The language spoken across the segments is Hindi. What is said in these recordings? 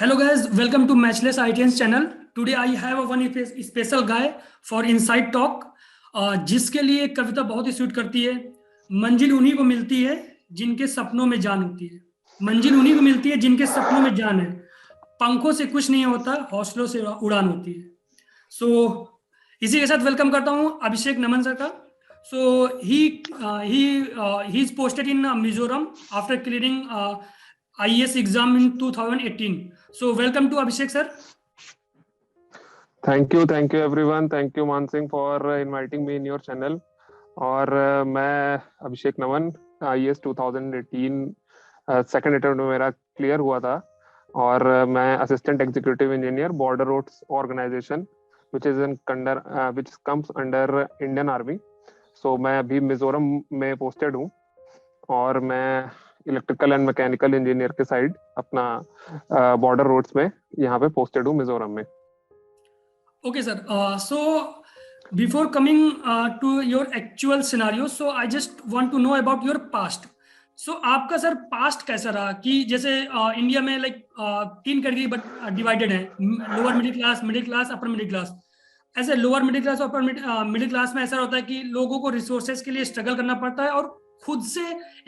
Hello guys, welcome to Matchless ITN's channel. Today I have a one special guy for Inside Talk. जिसके लिए कविता बहुत ही सूट करती है। मंजिल उन्हीं को मिलती है जिनके सपनों में जान होती है। मंजिल उन्हीं को मिलती है जिनके सपनों में जान है। पंखों से कुछ नहीं होता, हौसलों से उड़ान होती है। इसी के साथ वेलकम करता हूँ अभिषेक नमन सर का। He is posted in Mizoram after clearing IAS exam in 2018. So welcome to Abhishek sir. Thank you everyone. Thank you मान Singh for inviting me in your channel. और मैं Abhishek Naman IAS 2018 second attempt में मेरा क्लियर हुआ था और मैं assistant executive engineer border roads organisation which comes under Indian army. So मैं अभी मिजोरम में पोस्टेड हूँ और मैं इलेक्ट्रिकल एंड मैकेनिकल इंजीनियर के साइड अपना बॉर्डर रोड्स में यहाँ पे पोस्टेड हूँ मिजोरम में. Okay sir. So before coming to your actual scenario, so I just want to know about your past. So आपका सर पास्ट कैसा रहा कि जैसे इंडिया में तीन कैटेगरी डिवाइडेड है, lower middle class upper middle class. ऐसे लोअर मिडिल क्लास और अपर मिडिल क्लास में ऐसा होता है कि लोगों को रिसोर्सेज के लिए स्ट्रगल करना पड़ता है और खुद से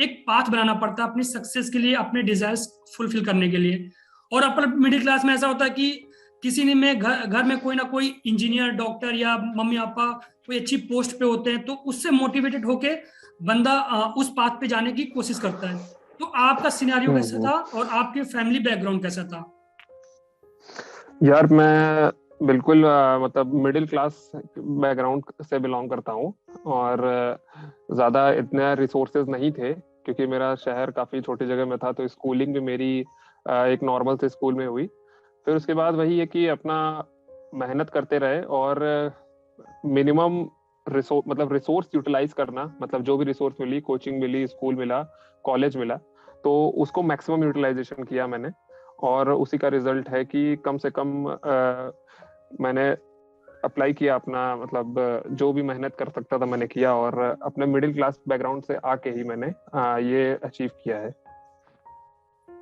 एक पाथ बनाना पड़ता है अपनी सक्सेस के लिए, अपने डिजायर्स फुलफिल करने के लिए. और अपर मिडिल क्लास में ऐसा होता है कि किसी ने में घर में कोई ना कोई इंजीनियर, डॉक्टर या मम्मी पापा कोई अच्छी पोस्ट पे होते हैं तो उससे मोटिवेटेड होके बंदा उस पाथ पे जाने की कोशिश करता है. तो आपका सिनेरियो कैसा था और आपके फैमिली बैकग्राउंड कैसा था? यार मैं बिल्कुल मतलब मिडिल क्लास बैकग्राउंड से बिलोंग करता हूँ और ज़्यादा इतने रिसोर्सेज नहीं थे क्योंकि मेरा शहर काफ़ी छोटी जगह में था. तो स्कूलिंग भी मेरी एक नॉर्मल से स्कूल में हुई. फिर उसके बाद वही है कि अपना मेहनत करते रहे और मिनिमम रिसोर्स यूटिलाइज करना, मतलब जो भी रिसोर्स मिली, कोचिंग मिली, स्कूल मिला, कॉलेज मिला, तो उसको मैक्सिमम यूटिलाइजेशन किया मैंने. और उसी का रिजल्ट है कि कम से कम मैंने अप्लाई किया अपना, मतलब जो भी मेहनत कर सकता था मैंने किया और अपने मिडिल क्लास बैकग्राउंड से आके ही मैंने ये अचीव किया है.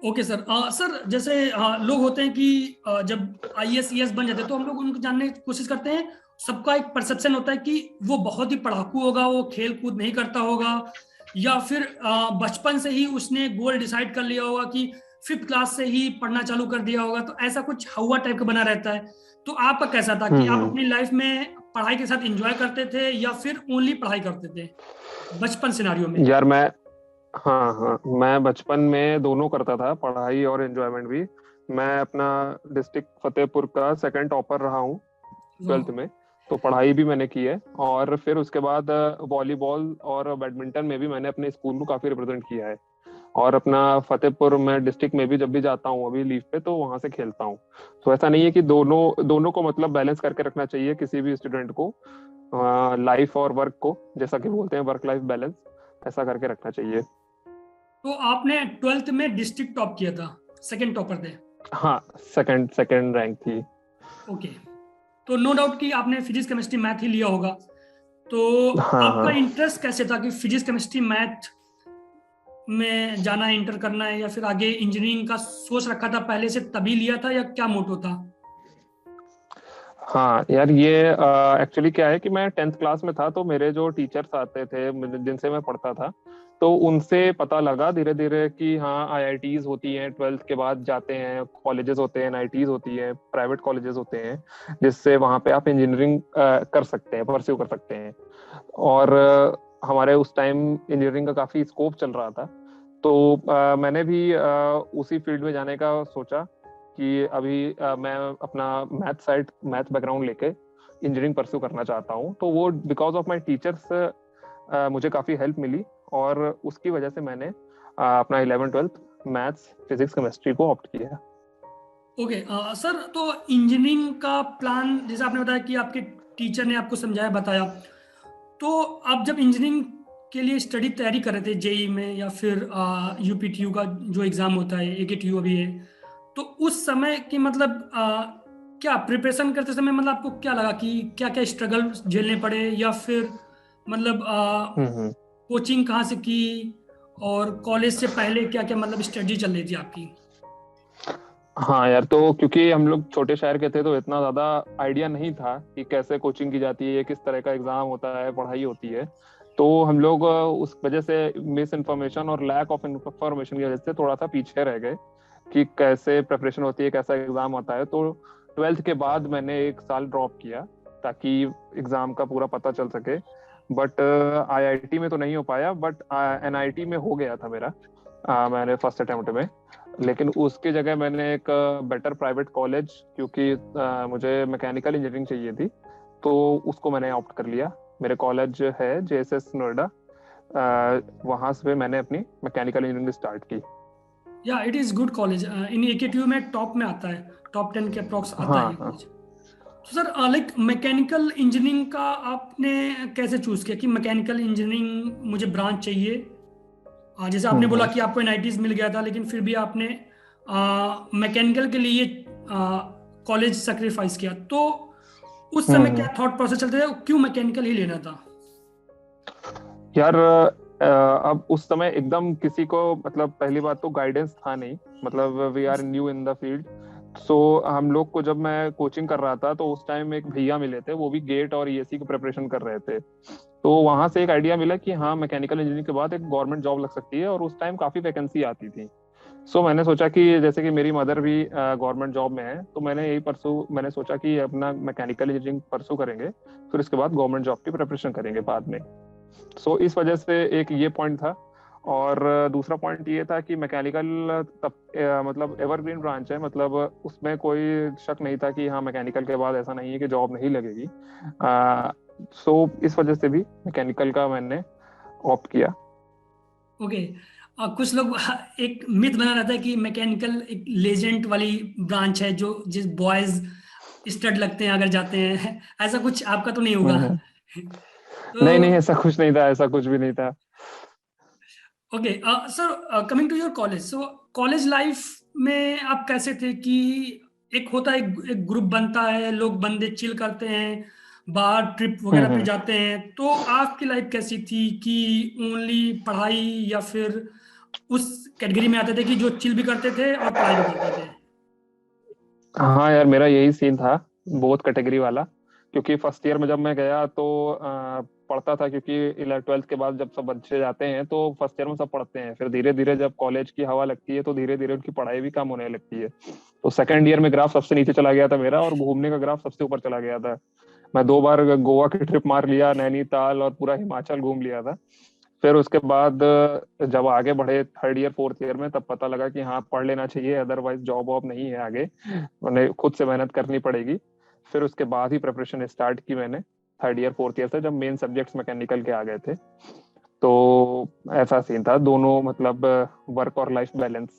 Okay sir. सर जैसे लोग होते हैं कि जब IAS बन जाते हैं तो हम लोग उनको जानने की कोशिश करते हैं. सबका एक परसेप्शन होता है कि वो बहुत ही पढ़ाकू होगा, वो खेल कूद नहीं करता होगा, या फिर बचपन से ही उसने गोल डिसाइड कर लिया होगा कि 5th क्लास से ही पढ़ना चालू कर दिया होगा. तो ऐसा कुछ हवा टाइप का बना रहता है. तो आपका कैसा था कि आप अपनी लाइफ में पढ़ाई के साथ एंजॉय करते थे या फिर ओनली पढ़ाई करते थे बचपन सिनेरियो में? यार मैं बचपन में दोनों करता था, पढ़ाई और एंजॉयमेंट भी. मैं अपना डिस्ट्रिक्ट फतेहपुर का सेकंड टॉपर रहा हूँ 12th में. तो पढ़ाई भी मैंने की है और फिर उसके बाद वॉलीबॉल और बैडमिंटन में भी मैंने अपने स्कूल को काफी रिप्रेजेंट किया है. और अपना फतेहपुर में डिस्ट्रिक्ट में भी जब भी जाता हूँ अभी लीव पे तो वहां से खेलता हूँ. तो ऐसा नहीं है कि दोनों को मतलब बैलेंस करके रखना चाहिए किसी भी स्टूडेंट को, लाइफ और वर्क को, जैसा कि बोलते हैं वर्क लाइफ बैलेंस, ऐसा करके रखना चाहिए. तो आपने 12th में डिस्ट्रिक्ट टॉप किया था, सेकंड टॉपर थे? हाँ, सेकंड रैंक थी. ओके. तो नो डाउट कि आपने फिजिक्स केमिस्ट्री मैथ ही लिया होगा. तो आपका इंटरेस्ट कैसे था कि फिजिक्स केमिस्ट्री मैथ में जाना है, इंटर करना है, या फिर आगे इंजीनियरिंग का सोच रखा था पहले से तभी लिया था, या क्या मोटो था? हाँ यार, ये एक्चुअली क्या है कि मैं 10th क्लास में था तो मेरे जो टीचर्स आते थे जिनसे मैं पढ़ता था तो उनसे पता लगा धीरे धीरे कि हाँ IITs होती हैं, 12th के बाद जाते हैं, कॉलेजेस होते हैं, NITs होती हैं, प्राइवेट कॉलेजेस होते हैं जिससे वहाँ पे आप इंजीनियरिंग कर सकते हैं, परस्यू कर सकते हैं. और हमारे उस टाइम इंजीनियरिंग का काफ़ी स्कोप चल रहा था. तो मैंने भी उसी फील्ड में जाने का सोचा कि अभी मैं अपना मैथ बैकग्राउंड लेके इंजीनियरिंग परस्यू करना चाहता हूँ. तो वो बिकॉज ऑफ माय टीचर्स मुझे काफ़ी हेल्प मिली और उसकी वजह से मैंने अपना 11th-12th मैथ्स, फिजिक्स, केमिस्ट्री को ऑप्ट किया. ओके. सर तो इंजीनियरिंग का प्लान जैसे आपने बताया कि आपके टीचर ने आपको समझाया, बताया, तो आप जब इंजीनियरिंग के लिए स्टडी तैयारी कर रहे थे JEE में या फिर UPTU का जो एग्ज़ाम होता है, AKTU अभी है, तो उस समय की मतलब क्या प्रिपरेशन करते समय मतलब आपको क्या लगा कि क्या क्या स्ट्रगल झेलने पड़े, या फिर मतलब कोचिंग कहाँ से की और कॉलेज से पहले क्या क्या मतलब स्टडी चल रही थी आपकी? हाँ यार, तो क्योंकि हम लोग छोटे शहर के थे तो इतना ज्यादा आइडिया नहीं था कि कैसे कोचिंग की जाती है, किस तरह का एग्जाम होता है, पढ़ाई होती है। तो हम लोग उस वजह से मिस इन्फॉर्मेशन और लैक ऑफ इन्फॉर्मेशन की वजह से थोड़ा सा पीछे रह गए कि कैसे प्रेपरेशन होती है, कैसा एग्जाम होता है। तो ट्वेल्थ के बाद मैंने एक साल ड्रॉप किया ताकि एग्जाम का पूरा पता चल सके। बट आईआईटी में तो नहीं हो पाया, बट एनआईटी में हो गया था मेरा। मैंने फर्स्ट अटेम्प्ट में। लेकिन उसकी जगह मैंने एक बेटर प्राइवेट कॉलेज, क्योंकि मुझे मैकेनिकल इंजीनियरिंग चाहिए थी, तो उसको मैंने ऑप्ट कर लिया। मेरे कॉलेज है जेएसएस नोएडा, वहां से मैंने अपनी मैकेनिकल इंजीनियरिंग स्टार्ट की। या it is good college, in AKTU में टॉप में आता है, टॉप 10 के अप्रॉक्स आता है हाँ ये हाँ। कॉलेज। तो सर लाइक मैकेनिकल इंजीनियरिंग का आपने कैसे चूज़ किया कि मैकेनिकल इंजीनियरिंग मुझे ब्रांच चाहिए? जैसे आपने बोला हम्म। कि आपको एनआईटीज मिल गया था, लेकिन फिर भी आपने मैकेनिकल के लिए कॉलेज सेक्रीफाइस किया, तो उस समय क्या हम्म। थॉट प्रोसेस चलते थे, क्यों मैकेनिकल ही लेना था? यार अब उस समय एकदम किसी को, मतलब पहली बात तो गाइडेंस था नहीं, मतलब we are new in the field. So हम लोग को, जब मैं कोचिंग कर रहा था तो उस टाइम एक भैया मिले थे, वो भी गेट और ईएससी की प्रिपरेशन कर रहे थे। तो वहां से एक आइडिया मिला कि हाँ, मैकेनिकल इंजीनियरिंग के बाद एक गवर्नमेंट जॉब लग सकती है, और उस टाइम काफी वैकेंसी आती थी। सो मैंने सोचा कि जैसे कि मेरी मदर भी गवर्नमेंट जॉब में है, तो मैंने सोचा कि अपना मैकेनिकल इंजीनियरिंग परसू करेंगे, फिर उसके बाद गवर्नमेंट जॉब की प्रिपरेशन करेंगे बाद में। सो इस वजह से एक ये पॉइंट था। और दूसरा पॉइंट ये था कि मैकेनिकल तब मतलब एवरग्रीन ब्रांच है, मतलब उसमें कोई शक नहीं था कि हाँ, मैकेनिकल के बाद ऐसा नहीं है कि जॉब नहीं लगेगी। सो इस वजह से भी मैकेनिकल का मैंने ऑप्ट किया। ओके। कुछ लोग एक मिथ बना रहता है कि मैकेनिकल एक लेजेंड वाली ब्रांच है, जो जिस बॉयज स्टड लगते हैं अगर जाते हैं। ऐसा कुछ आपका तो नहीं होगा? हम्म। तो नहीं नहीं, ऐसा कुछ नहीं था, ऐसा कुछ भी नहीं था। Okay sir, coming to your college, so college life में आप कैसे थे कि एक होता है, एक ग्रुप बनता है, लोग बंदे चिल करते हैं, बाहर ट्रिप वगैरह पे हम्म। जाते हैं, तो आपकी लाइफ कैसी थी कि ओनली पढ़ाई, या फिर उस कैटेगरी में आते थे कि जो चिल भी करते थे और पढ़ाई भी करते थे? हाँ यार, मेरा यही सीन था, बहुत कैटेगरी वाला। क्योंकि फर्स्ट ईयर में जब मैं गया तो पढ़ता था, क्योंकि ट्वेल्थ के बाद जब सब बच्चे जाते हैं तो फर्स्ट ईयर में सब पढ़ते हैं, फिर धीरे धीरे जब कॉलेज की हवा लगती है तो धीरे धीरे उनकी पढ़ाई भी कम होने लगती है। तो सेकंड ईयर में ग्राफ सबसे नीचे चला गया था मेरा, और घूमने का ग्राफ सबसे ऊपर चला गया था। मैं 2 बार गोवा की ट्रिप मार लिया, नैनीताल और पूरा हिमाचल घूम लिया था। फिर उसके बाद जब आगे बढ़े थर्ड ईयर फोर्थ ईयर में, तब पता लगा कि हाँ, पढ़ लेना चाहिए, अदरवाइज जॉब वॉब नहीं है आगे, उन्हें खुद से मेहनत करनी पड़ेगी। फिर उसके बाद ही प्रिपरेशन स्टार्ट की मैंने, थर्ड ईयर फोर्थ ईयर से, जब मेन सब्जेक्ट्स मैकेनिकल के आ गए थे। तो ऐसा सीन था दोनों, मतलब वर्क और लाइफ बैलेंस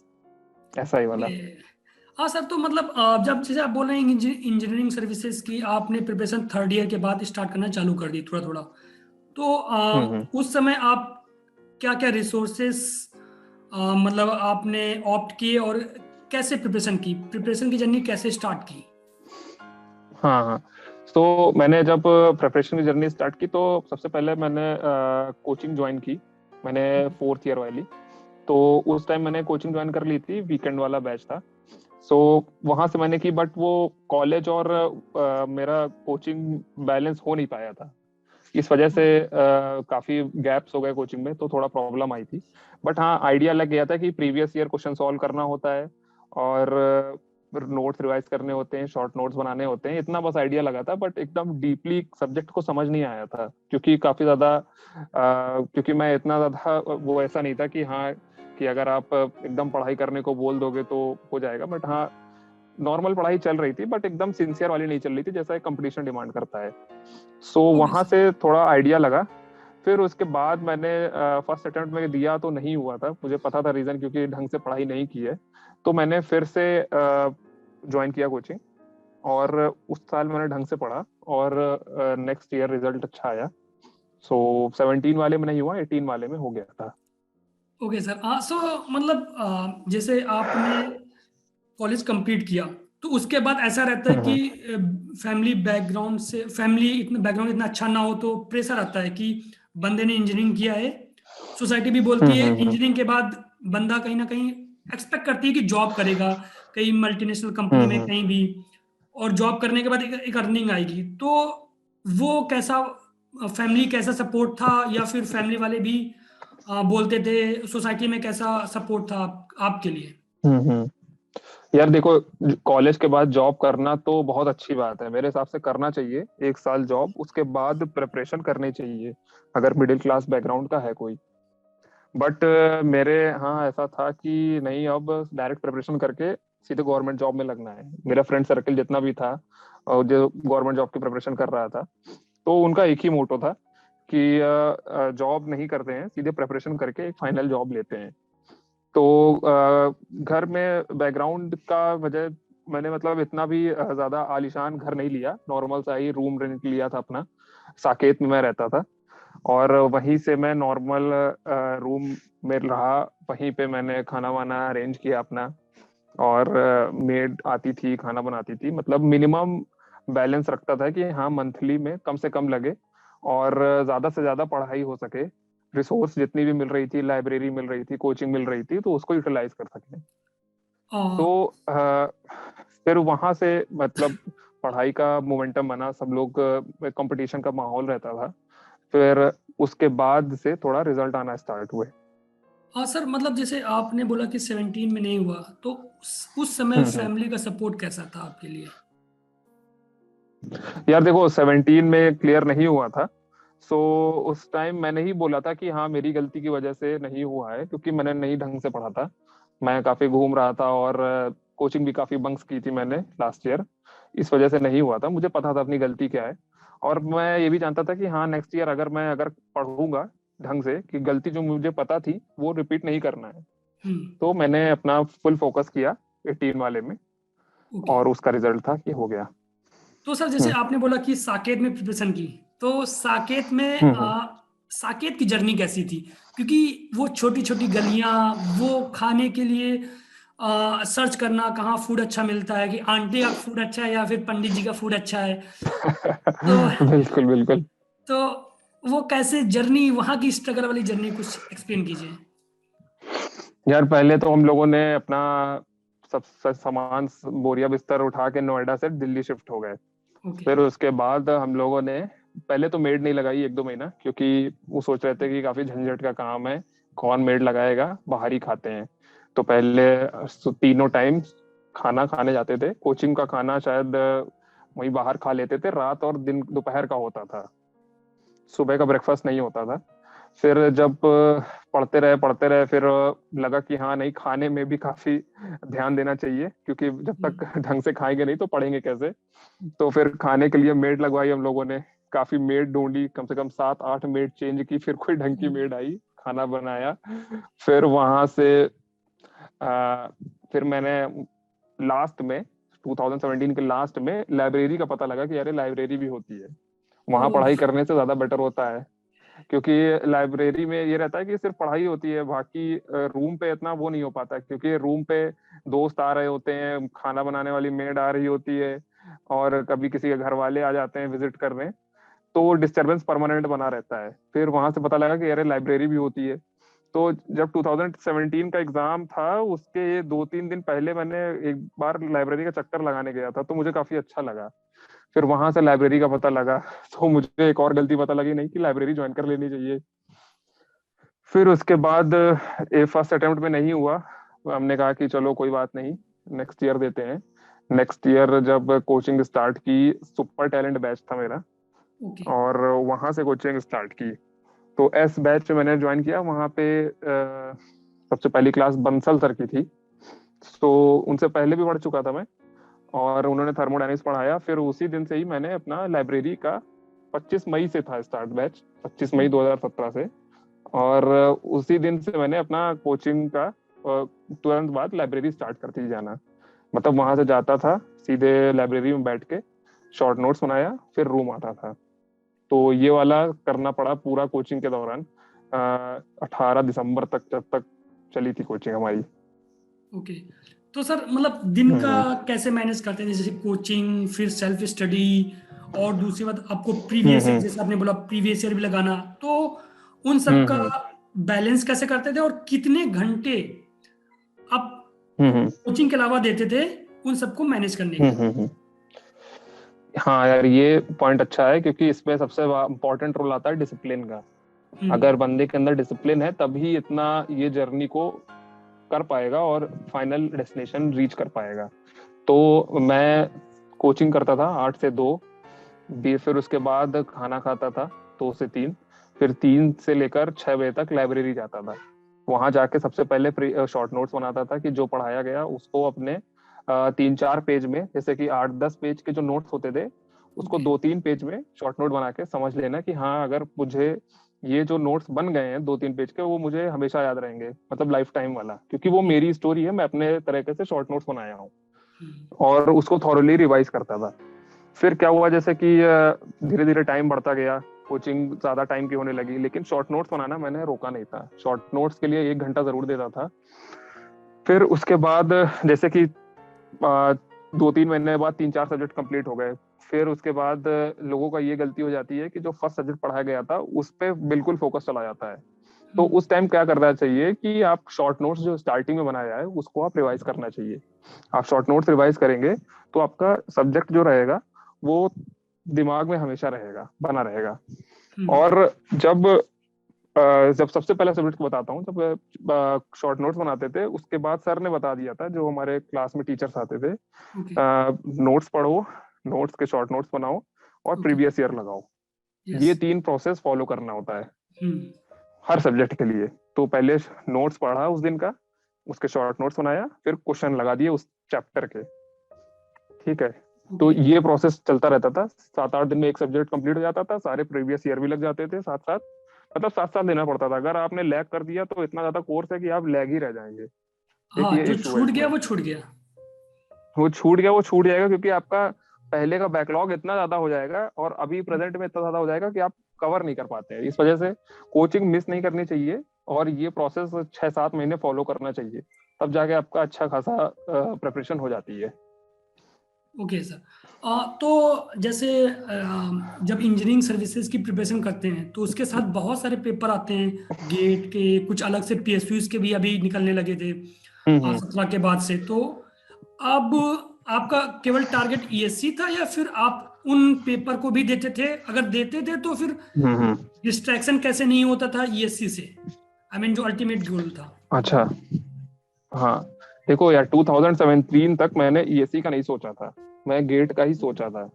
ऐसा ही वाला। ओके। हाँ सर, तो मतलब जब जैसे आप बोल रहे हैं इंजीनियरिंग सर्विसेज की आपने प्रिपरेशन थर्ड ईयर के बाद स्टार्ट करना चालू कर दी थोड़ा थोड़ा, तो हम्म। उस समय आप क्या क्या रिसोर्सेस मतलब आपने ऑप्ट किए, और कैसे प्रिपरेशन की, प्रिपरेशन की जर्नी कैसे स्टार्ट की? हाँ हाँ। तो मैंने जब प्रिपरेशन की जर्नी स्टार्ट की तो सबसे पहले मैंने कोचिंग ज्वाइन की, मैंने फोर्थ ईयर वाली। तो उस टाइम मैंने कोचिंग ज्वाइन कर ली थी, वीकेंड वाला बैच था। सो वहां से मैंने की, बट वो कॉलेज और मेरा कोचिंग बैलेंस हो नहीं पाया था। इस वजह से काफी गैप्स हो गए कोचिंग में, तो थोड़ा प्रॉब्लम आई थी। बट हाँ, आइडिया लग गया था कि प्रीवियस ईयर क्वेश्चन सॉल्व करना होता है, और नोट्स रिवाइज करने होते हैं, शॉर्ट नोट्स बनाने होते हैं, इतना बस आइडिया लगा था। बट एकदम डीपली सब्जेक्ट को समझ नहीं आया था, क्योंकि काफी ज्यादा क्योंकि मैं इतना ज्यादा वो ऐसा नहीं था कि हाँ, कि अगर आप एकदम पढ़ाई करने को बोल दोगे तो हो जाएगा। बट हाँ, नॉर्मल पढ़ाई चल रही थी, बट एकदम सिंसियर वाली नहीं चल रही थी, जैसा एक कंपटीशन डिमांड करता है। सो ओके वहां सर। से थोड़ा आइडिया लगा। फिर उसके बाद मैंने फर्स्ट अटेम्प्ट में दिया तो नहीं हुआ था, मुझे पता था रीजन, क्योंकि ढंग से पढ़ाई नहीं की है। तो मैंने फिर से ज्वाइन किया कोचिंग, और उस साल मैंने ढंग से पढ़ा, और नेक्स्ट ईयर रिजल्ट अच्छा आया। सो 17 वाले में नहीं हुआ, 18 वाले में हो गया था। ओके सर, हाँ सो मतलब जैसे आपने कॉलेज कंप्लीट किया, तो उसके बाद ऐसा रहता है कि हम्म। फैमिली इतना बैकग्राउंड इतना अच्छा ना हो, तो प्रेशर आता है कि बंदे ने इंजीनियरिंग किया है, सोसाइटी भी बोलती है हम्म। इंजीनियरिंग के बाद बंदा कहीं ना कहीं एक्सपेक्ट करती है कि जॉब करेगा, कहीं मल्टीनेशनल कंपनी में हम्म। कहीं भी, और जॉब करने के बाद एक अर्निंग आएगी, तो वो कैसा, फैमिली कैसा सपोर्ट था, या फिर फैमिली वाले भी बोलते थे, सोसाइटी में कैसा सपोर्ट था आपके लिए? हम्म। यार देखो, कॉलेज के बाद जॉब करना तो बहुत अच्छी बात है, मेरे हिसाब से करना चाहिए। 1 साल जॉब, उसके बाद प्रिपरेशन करनी चाहिए अगर मिडिल क्लास बैकग्राउंड का है कोई। बट मेरे यहाँ ऐसा था कि नहीं, अब डायरेक्ट प्रिपरेशन करके सीधे गवर्नमेंट जॉब में लगना है। मेरा फ्रेंड सर्कल जितना भी था और जो गवर्नमेंट जॉब की प्रिपरेशन कर रहा था, तो उनका एक ही मोटो था कि जॉब नहीं करते हैं, सीधे प्रिपरेशन करके एक फाइनल जॉब लेते हैं। तो घर में बैकग्राउंड का वजह, मैंने मतलब इतना भी ज्यादा आलीशान घर नहीं लिया, नॉर्मल सा ही रूम रेंट लिया था अपना। साकेत में मैं रहता था, और वहीं से मैं नॉर्मल रूम में रहा। वहीं पे मैंने खाना वाना अरेंज किया अपना, और मेड आती थी, खाना बनाती थी। मतलब मिनिमम बैलेंस रखता था कि हाँ, मंथली में कम से कम लगे और ज्यादा से ज्यादा पढ़ाई हो सके। रिसोर्स जितनी भी मिल रही थी, लाइब्रेरी मिल रही थी, कोचिंग मिल रही थी, तो उसको यूटिलाइज कर सके। आ, तो फिर वहां से मतलब पढ़ाई का मोमेंटम बना, सब लोग कंपटीशन का माहौल रहता था। फिर उसके बाद से थोड़ा रिजल्ट आना स्टार्ट हुए। हाँ सर, मतलब जैसे आपने बोला कि 17 में नहीं हुआ, तो उस समय हम्म। फैमिली का सपोर्ट कैसा था आपके लिए? यार देखो, 17 में क्लियर नहीं हुआ था। सो उस टाइम मैंने ही बोला था कि हाँ, मेरी गलती की वजह से नहीं हुआ है, क्योंकि मैंने नहीं ढंग से पढ़ा था। मैं काफी घूम रहा था, और कोचिंग भी काफी बंक्स की थी मैंने लास्ट ईयर। इस वजह से नहीं हुआ था, मुझे पता था अपनी गलती क्या है। और मैं ये भी जानता था कि हाँ, नेक्स्ट ईयर अगर पढ़ूंगा ढंग से, कि गलती जो मुझे पता थी वो रिपीट नहीं करना है। हम्म। तो मैंने अपना फुल फोकस किया 18 वाले में, ओके। और उसका रिजल्ट था कि हो गया। तो सर जैसे हम्म। आपने बोला कि साकेत में प्रिपरेशन की, तो साकेत में हम्म। साकेत की जर्नी कैसी थी? क्योंकि वो छोटी छोटी गलियां, वो खाने के लिए सर्च करना कहाँ फूड अच्छा मिलता है, कि आंटी का फूड अच्छा है या फिर पंडित जी का फूड अच्छा है, तो बिल्कुल बिल्कुल। तो वो कैसे जर्नी, वहाँ की स्ट्रगल वाली जर्नी कुछ एक्सप्लेन कीजिए। यार पहले तो हम लोगों ने अपना सब सामान, बोरिया बिस्तर उठा के नोएडा से दिल्ली शिफ्ट हो गए। ओके। फिर उसके बाद हम लोगों ने पहले तो मेड नहीं लगाई 1-2 महीना, क्योंकि वो सोच रहे थे कि काफी झंझट का काम है, कौन मेड लगाएगा, बाहर ही खाते हैं। तो पहले तीनों टाइम खाना खाने जाते थे। कोचिंग का खाना शायद वहीं बाहर खा लेते थे, रात और दिन दोपहर का होता था, सुबह का ब्रेकफास्ट नहीं होता था। फिर जब पढ़ते रहे, फिर लगा कि हाँ नहीं, खाने में भी काफी ध्यान देना चाहिए, क्योंकि जब तक ढंग से खाएंगे नहीं तो पढ़ेंगे कैसे। तो फिर खाने के लिए मेड लगवाई हम लोगों ने, काफी मेड ढूंढी, कम से कम 7-8 मेड चेंज की, फिर कोई ढंग की मेड आई, खाना बनाया। फिर वहां से आ, फिर मैंने लास्ट में 2017 के लास्ट में लाइब्रेरी का पता लगा कि अरे, लाइब्रेरी भी होती है, वहां ओह। पढ़ाई करने से ज्यादा बेटर होता है। क्योंकि लाइब्रेरी में ये रहता है कि सिर्फ पढ़ाई होती है, बाकी रूम पे इतना वो नहीं हो पाता, क्योंकि रूम पे दोस्त आ रहे होते हैं, खाना बनाने वाली मेड आ रही होती है, और कभी किसी के घर वाले आ जाते हैं विजिट करने। तो डिस्टरबेंस परमानेंट बना रहता है। फिर वहां से पता लगा कि अरे, लाइब्रेरी भी होती है। तो जब 2017 का एग्जाम था, उसके 2-3 दिन पहले मैंने एक बार लाइब्रेरी का चक्कर लगाने गया था, तो मुझे काफी अच्छा लगा। फिर वहां से लाइब्रेरी का पता लगा, तो मुझे एक और गलती पता लगी, नहीं कि लाइब्रेरी ज्वाइन कर लेनी चाहिए। फिर उसके बाद फर्स्ट अटेम्प्ट में नहीं हुआ, हमने कहा कि चलो कोई बात नहीं, नेक्स्ट ईयर देते हैं। नेक्स्ट ईयर जब कोचिंग स्टार्ट की, सुपर टैलेंट बैच था मेरा, ओके। और वहां से कोचिंग स्टार्ट की। तो एस बैच मैंने ज्वाइन किया। वहां पे सबसे पहली क्लास बंसल सर की थी, तो उनसे पहले भी पढ़ चुका था मैं, और उन्होंने थर्मोडायनेमिक्स पढ़ाया। फिर उसी दिन से ही मैंने अपना लाइब्रेरी का, 25 मई से था स्टार्ट बैच, 25 मई 2017 से। और उसी दिन से मैंने अपना कोचिंग का तुरंत बाद लाइब्रेरी स्टार्ट करती जाना। मतलब वहां से जाता था, सीधे लाइब्रेरी में बैठ के शॉर्ट नोट्स बनाया, फिर रूम आता था। तो ये वाला करना पड़ा पूरा कोचिंग के दौरान, 18 दिसंबर तक, जब तक चली थी कोचिंग हमारी। ओके। तो सर मतलब दिन का हम्म। कैसे मैनेज करते हैं, जैसे कोचिंग, फिर सेल्फ स्टडी, और दूसरी बात आपको हम्म। प्रीवियस ईयर, जैसे आपने बोला प्रीवियस ईयर भी लगाना, तो उन सब का हम्म। बैलेंस कैसे करते थे, और कितने घंटे आप हम्म कोचिंग के अलावा देते थे उन सबको मैनेज करने हम्म के लिए। हम्म हम्म। हाँ यार, ये पॉइंट अच्छा है क्योंकि इसमें सबसे इम्पोर्टेंट रोल आता है डिसिप्लिन का। हम्म। अगर बंदे के अंदर डिसिप्लिन है तभी इतना ये जर्नी को कर पाएगा और फाइनल डेस्टिनेशन रीच कर पाएगा। तो मैं कोचिंग करता था 8 से 2 भी, फिर उसके बाद खाना खाता था 2 से 3, फिर 3 से लेकर 6 बजे तक लाइब्रेरी जाता था। वहां जाके सबसे पहले शॉर्ट नोट्स बनाता था कि जो पढ़ाया गया उसको अपने 3-4 पेज में, जैसे कि 8-10 पेज के जो नोट्स होते थे उसको ओके। 2-3 पेज में शॉर्ट नोट बना के समझ लेना कि हाँ, अगर मुझे ये जो नोट्स बन गए हैं 2-3 पेज के, वो मुझे हमेशा याद रहेंगे, मतलब लाइफ टाइम वाला, क्योंकि वो मेरी स्टोरी है, मैं अपने तरीके से शॉर्ट नोट्स बनाया हूँ। हम्म। और उसको थॉरली रिवाइज करता था। फिर क्या हुआ, जैसे कि धीरे धीरे टाइम बढ़ता गया, कोचिंग ज्यादा टाइम की होने लगी, लेकिन शॉर्ट नोट्स बनाना मैंने रोका नहीं था। शॉर्ट नोट्स के लिए 1 घंटा जरूर देता था। फिर उसके बाद जैसे कि 2-3 महीने बाद 3-4 सब्जेक्ट कंप्लीट हो गए। फिर उसके बाद लोगों का ये गलती हो जाती है कि जो फर्स्ट सब्जेक्ट पढ़ाया गया था उस पर बिल्कुल फोकस चला जाता है। तो हम्म। उस टाइम क्या करना चाहिए कि आप शॉर्ट नोट्स जो स्टार्टिंग में बनाया है उसको आप रिवाइज करना चाहिए। आप शॉर्ट नोट्स रिवाइज करेंगे तो आपका सब्जेक्ट जो रहेगा वो दिमाग में हमेशा रहेगा, बना रहेगा। हम्म। और जब जब सबसे पहले सब्जेक्ट को बताता हूँ, जब शॉर्ट नोट्स बनाते थे उसके बाद सर ने बता दिया था, जो हमारे क्लास में टीचर्स आते थे, ओके। नोट्स पढ़ो, नोट्स के शॉर्ट नोट्स बनाओ और ओके। प्रीवियस ईयर लगाओ। यस। ये 3 प्रोसेस फॉलो करना होता है हम्म। हर सब्जेक्ट के लिए। तो पहले नोट्स पढ़ा उस दिन का, उसके शॉर्ट नोट्स बनाया, फिर क्वेश्चन लगा दिए उस चैप्टर के। ठीक है। तो ओके। ये प्रोसेस चलता रहता था। 7-8 दिन में एक सब्जेक्ट कंप्लीट हो जाता था, सारे प्रीवियस ईयर भी लग जाते थे साथ साथ। मतलब साथ साथ देना पड़ता था। अगर आपने लैग कर दिया तो इतना ज्यादा कोर्स है कि आप लैग ही रह जाएंगे। एक हाँ, ये जो इशू है छूट गया इसमें। वो छूट गया। वो छूट गया वो छूट जाएगा, क्योंकि आपका पहले का बैकलॉग इतना ज्यादा हो जाएगा और अभी प्रेजेंट में इतना ज्यादा हो जाएगा कि आप कवर नहीं कर पाते हैं। इस वजह से कोचिंग मिस नहीं करनी चाहिए और ये प्रोसेस 6-7 महीने फॉलो करना चाहिए, तब जाके आपका अच्छा खासा प्रिपरेशन हो जाती है। Okay sir. तो जैसे जब इंजीनियरिंग सर्विसेज की प्रिपरेशन करते हैं तो उसके साथ बहुत सारे पेपर आते हैं, गेट के, कुछ अलग से पीएसयूज के भी अभी निकलने लगे थे हम्म 17 के बाद से। तो अब आपका केवल टारगेट ईएससी था या फिर आप उन पेपर को भी देते थे? अगर देते थे तो फिर हम्म। डिस्ट्रैक्शन कैसे नहीं होता था ईएससी से? आई मीन जो अल्टीमेट गोल था। अच्छा। हाँ, देखो यार, 2017 तक मैंने ईएससी का नहीं सोचा था, मैं गेट का ही सोचा था।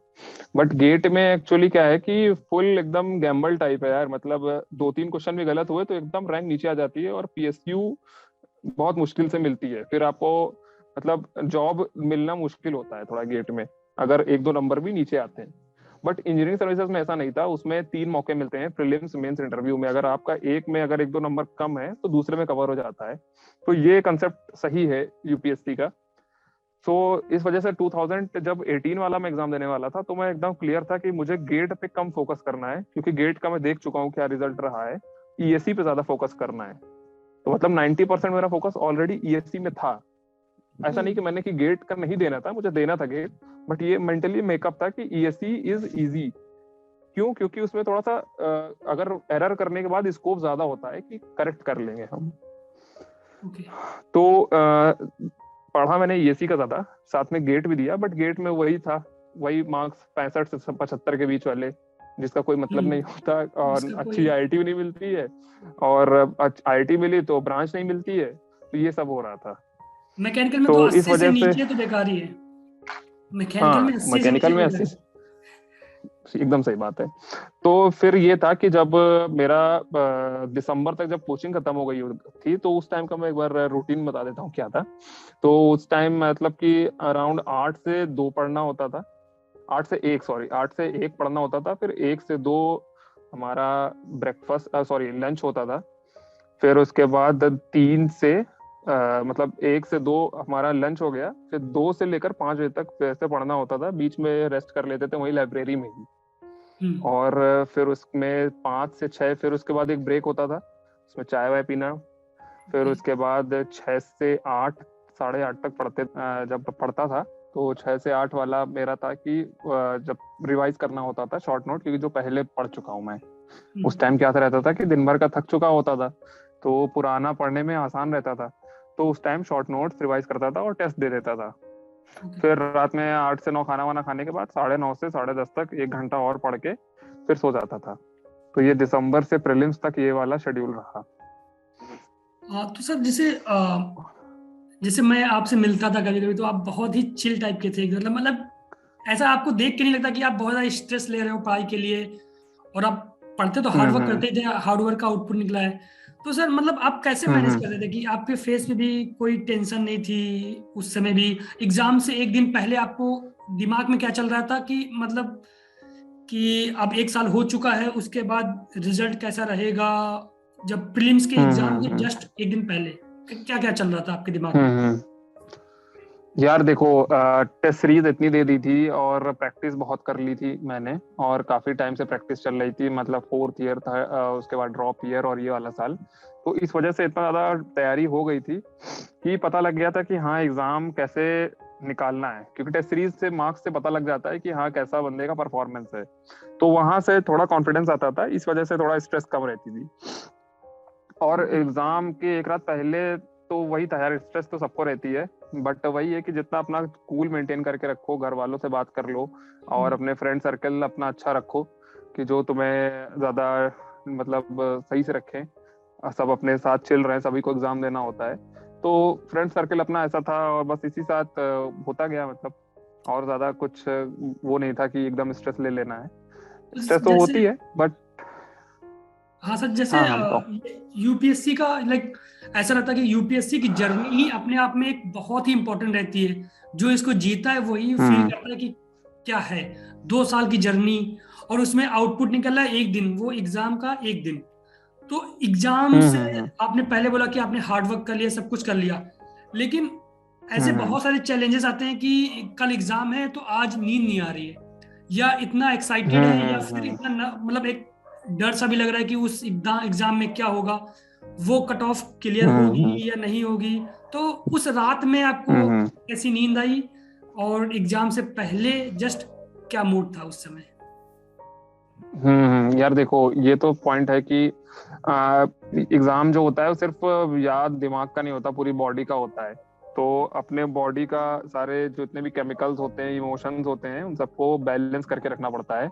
बट गेट में एक्चुअली क्या है कि फुल एकदम गैम्बल टाइप है यार। मतलब 2-3 क्वेश्चन भी गलत हुए तो एकदम रैंक नीचे आ जाती है और पीएसयू बहुत मुश्किल से मिलती है। फिर आपको मतलब जॉब मिलना मुश्किल होता है थोड़ा गेट में, अगर 1-2 नंबर भी नीचे आते हैं। बट इंजीनियरिंग सर्विसेज में ऐसा नहीं था। उसमें 3 मौके मिलते हैं प्रीलिम्स मेंस इंटरव्यू में। अगर आपका एक में अगर 1-2 नंबर कम है तो दूसरे में कवर हो जाता है। तो ये कंसेप्ट सही है यूपीएससी का। सो इस वजह से 2018 वाला मैं एग्जाम देने वाला था तो मैं एकदम क्लियर था कि मुझे गेट पे कम फोकस करना है, क्योंकि गेट का मैं देख चुका हूँ क्या रिजल्ट रहा है। ईएससी पे ज्यादा फोकस करना है। तो मतलब 90% मेरा फोकस ऑलरेडी ईएससी में था। ऐसा नहीं कि मैंने कि गेट का नहीं देना था, मुझे देना था गेट। बट ये मेंटली मेकअप था कि ईएससी इज इजी। क्यों? क्योंकि उसमें थोड़ा सा अगर एरर करने के बाद स्कोप ज्यादा होता है कि करेक्ट कर लेंगे हम। ओके। तो पढ़ा मैंने ईएससी का ज्यादा, साथ में गेट भी दिया। बट गेट में वही था, वही मार्क्स 65 से 75 के बीच वाले, जिसका कोई मतलब नहीं होता और इसका कोई। अच्छी आईआईटी भी नहीं मिलती है। और आईआईटी मिली तो ब्रांच नहीं मिलती है। तो ये सब हो रहा था। मैकेनिकल में तो तो इस 80 से वजह से नीचे तो बेकार ही है। मैकेनिकल में हाँ, 80 से नीचे मैकेनिकल तो में बेकार ऐसी है। एकदम सही बात है। तो फिर ये था कि जब मेरा दिसंबर तक जब कोचिंग खत्म हो गई थी, तो उस टाइम का मैं एक बार रूटीन बता देता हूँ क्या था। तो उस टाइम मतलब कि अराउंड 8 से 2 पढ़ना होता था। 8 से 1, सॉरी, 8 से 1 पढ़ना होता था। फिर 1 से 2 हमारा ब्रेकफास्ट, सॉरी, लंच होता था। फिर उसके बाद 3 से मतलब 1 से 2 हमारा लंच हो गया। फिर 2 से लेकर 5 बजे तक वैसे पढ़ना होता था, बीच में रेस्ट कर लेते थे वही लाइब्रेरी में ही। हम्म। और फिर उसमें 5 से 6 फिर उसके बाद एक ब्रेक होता था, उसमें चाय वाय पीना। फिर ओके। उसके बाद 6 से 8, 8:30 तक जब पढ़ता था। तो 6 से 8 वाला मेरा था कि जब रिवाइज करना होता था शॉर्ट नोट, क्योंकि जो पहले पढ़ चुका हूँ मैं। उस हम्म। टाइम क्या रहता था कि दिन भर का थक चुका होता था, तो पुराना पढ़ने में आसान रहता था। तो उस टाइम शॉर्ट नोट्स रिवाइज करता था और टेस्ट दे देता था। ओके। फिर रात में 8 से 9 खाना वाना खाने के बाद 9:30 से 10:30 तक 1 घंटा और पढ़ के फिर सो जाता था। तो ये दिसंबर से प्रीलिम्स तक ये वाला शेड्यूल रहा। तो सर जैसे जैसे मैं आपसे मिलता था कभी कभी, तो आप बहुत ही चिल टाइप के थे, मतलब ऐसा आपको देख के नहीं लगता कि आप बहुत ज्यादा स्ट्रेस ले रहे हो पढ़ाई के लिए। और आप पढ़ते तो हार्ड वर्क हम्म। करते ही थे, हार्ड वर्क का आउटपुट निकला है। तो सर मतलब आप कैसे मैनेज हम्म। करते थे कि आपके फेस पे भी कोई टेंशन नहीं थी उस समय भी? एग्जाम से एक दिन पहले आपको दिमाग में क्या चल रहा था कि मतलब कि अब एक साल हो चुका है, उसके बाद रिजल्ट कैसा रहेगा? जब प्रीलिम्स के हम्म। एग्जाम के जस्ट एक दिन पहले क्या क्या चल रहा था आपके दिमाग में? हम्म। यार देखो, टेस्ट सीरीज इतनी दे दी थी और प्रैक्टिस बहुत कर ली थी मैंने, और काफी टाइम से प्रैक्टिस चल रही थी, मतलब 4th ईयर था, उसके बाद ड्रॉप ईयर और ये वाला साल। तो इस वजह से इतना ज्यादा तैयारी हो गई थी कि पता लग गया था कि हाँ एग्जाम कैसे निकालना है, क्योंकि टेस्ट सीरीज से मार्क्स से पता लग जाता है कि हाँ कैसा बंदे का परफॉर्मेंस है। तो वहां से थोड़ा कॉन्फिडेंस आता था, इस वजह से थोड़ा स्ट्रेस कम रहती थी। और एग्जाम के एक रात पहले तो वही था यार, स्ट्रेस तो सबको रहती है, बट वही है कि जितना अपना कूल मेंटेन करके रखो, घर वालों से बात कर लो और अपने फ्रेंड सर्कल अपना अच्छा रखो कि जो तुम्हें ज्यादा मतलब सही से रखें। सब अपने साथ चिल रहे हैं, सभी को एग्जाम देना होता है। तो फ्रेंड सर्कल अपना ऐसा था और बस इसी साथ होता गया, मतलब और ज्यादा कुछ वो नहीं था कि एकदम स्ट्रेस ले लेना है। तो स्ट्रेस तो जैसे, होती है बट। हाँ सर, जैसे हाँ हाँ बताओ। यूपीएससी का लाइक ऐसा रहता है कि यूपीएससी की जर्नी ही अपने आप में एक बहुत ही इंपॉर्टेंट रहती है। जो इसको जीता है वही फील हम्म। करता है कि क्या है 2 साल की जर्नी, और उसमें आउटपुट निकल रहा है एक दिन, वो एग्जाम का एक दिन। तो एग्जाम से हम्म। आपने पहले बोला कि आपने हार्ड वर्क कर लिया, सब कुछ कर लिया, लेकिन ऐसे हम्म। बहुत सारे चैलेंजेस आते हैं कि कल एग्जाम है तो आज नींद नहीं आ रही है, या इतना एक्साइटेड है, या फिर हम्म। इतना मतलब एक डर सा भी लग रहा है कि उस एग्जाम में क्या होगा, वो कट ऑफ क्लियर हम्म। होगी या नहीं होगी। तो उस रात में आपको हम्म। कैसी नींद आई, और एग्जाम से पहले जस्ट क्या मूड था उस समय? यार देखो, ये तो पॉइंट है कि एग्जाम जो होता है वो सिर्फ याद दिमाग का नहीं होता, पूरी बॉडी का होता है। तो अपने बॉडी का सारे जितने भी केमिकल्स होते हैं, इमोशंस होते हैं, उन सबको बैलेंस करके रखना पड़ता है।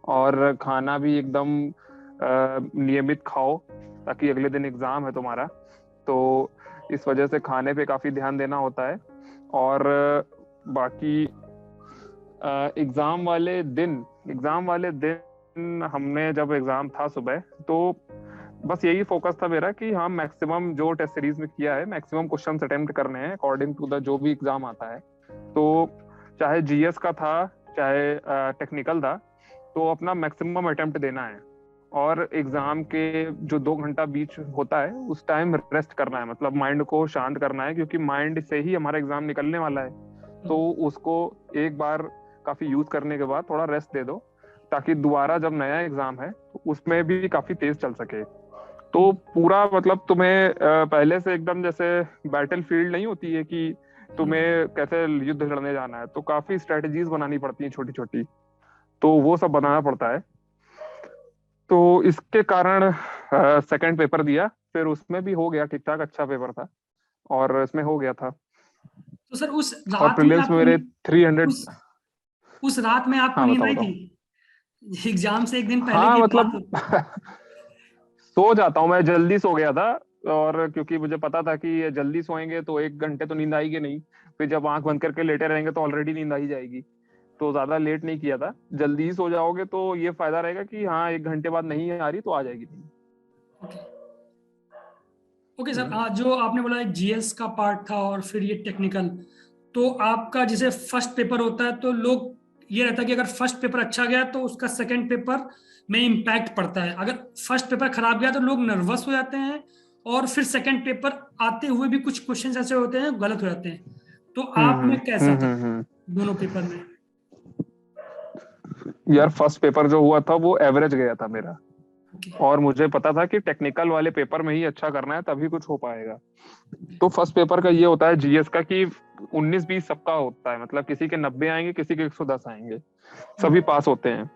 और खाना भी एकदम नियमित खाओ, ताकि अगले दिन एग्जाम है तुम्हारा। तो इस वजह से खाने पे काफी ध्यान देना होता है। और बाकी एग्जाम वाले दिन हमने जब एग्जाम था सुबह, तो बस यही फोकस था मेरा कि हाँ मैक्सिमम जो टेस्ट सीरीज में किया है, मैक्सिमम क्वेश्चंस अटेम्प्ट करने हैं अकॉर्डिंग टू द जो भी एग्जाम आता है। तो चाहे जीएस का था, चाहे टेक्निकल था, तो अपना मैक्सिमम अटेम्प्ट देना है। और एग्जाम के जो 2 घंटा बीच होता है उस टाइम रेस्ट करना है, मतलब माइंड को शांत करना है, क्योंकि माइंड से ही हमारा एग्जाम निकलने वाला है। तो उसको एक बार काफी यूज करने के बाद थोड़ा रेस्ट दे दो, ताकि दोबारा जब नया एग्जाम है तो उसमें भी काफी तेज चल सके। तो पूरा मतलब तुम्हें पहले से एकदम जैसे बैटल फील्ड नहीं होती है कि तुम्हें कैसे युद्ध लड़ने जाना है, तो काफी स्ट्रेटजीज बनानी पड़ती हैं छोटी छोटी। तो वो सब बनाना पड़ता है। तो इसके कारण सेकंड पेपर दिया, फिर उसमें भी हो गया ठीक ठाक, अच्छा पेपर था और इसमें हो गया था। तो सर उस और रात में प्रीलिम्स में आपको मेरे 300। उस उस रात में आपको हाँ नींद बताओ आई बताओ। थी? एग्जाम से एक दिन पहले हाँ की बात मतलब है। सो जाता हूँ, मैं जल्दी सो गया था। और क्योंकि मुझे पता था कि ये जल्दी सोएंगे तो 1 घंटे तो नींद आएगी नहीं, फिर जब आंख बंद करके लेटे रहेंगे तो ऑलरेडी नींद आ ही जाएगी। तो ज्यादा लेट नहीं किया था, जल्दी ही सो जाओगे तो ये फायदा रहेगा कि हाँ 1 घंटे बाद नहीं आ रही तो आ जाएगी नींद। ओके। ओके सर, हम्म। जो आपने बोला जीएस का पार्ट था और फिर ये टेक्निकल, तो आपका जैसे फर्स्ट पेपर होता है तो लोग ये रहता है कि अगर फर्स्ट पेपर अच्छा गया तो उसका सेकंड पेपर में इम्पैक्ट पड़ता है, अगर फर्स्ट पेपर खराब गया तो लोग नर्वस हो जाते हैं, और फिर सेकंड पेपर आते हुए भी कुछ क्वेश्चंस ऐसे होते हैं गलत हो जाते हैं। तो आप में कैसा था हम्म। दोनों पेपर में? यार फर्स्ट पेपर जो हुआ था वो एवरेज गया था मेरा। ओके। और मुझे पता था कि टेक्निकल वाले पेपर में ही अच्छा करना है, तभी कुछ हो पाएगा। तो फर्स्ट पेपर का ये होता है जीएस का कि 19-20 सबका होता है, मतलब किसी के 90 आएंगे, किसी के 110 आएंगे, सभी पास होते हैं।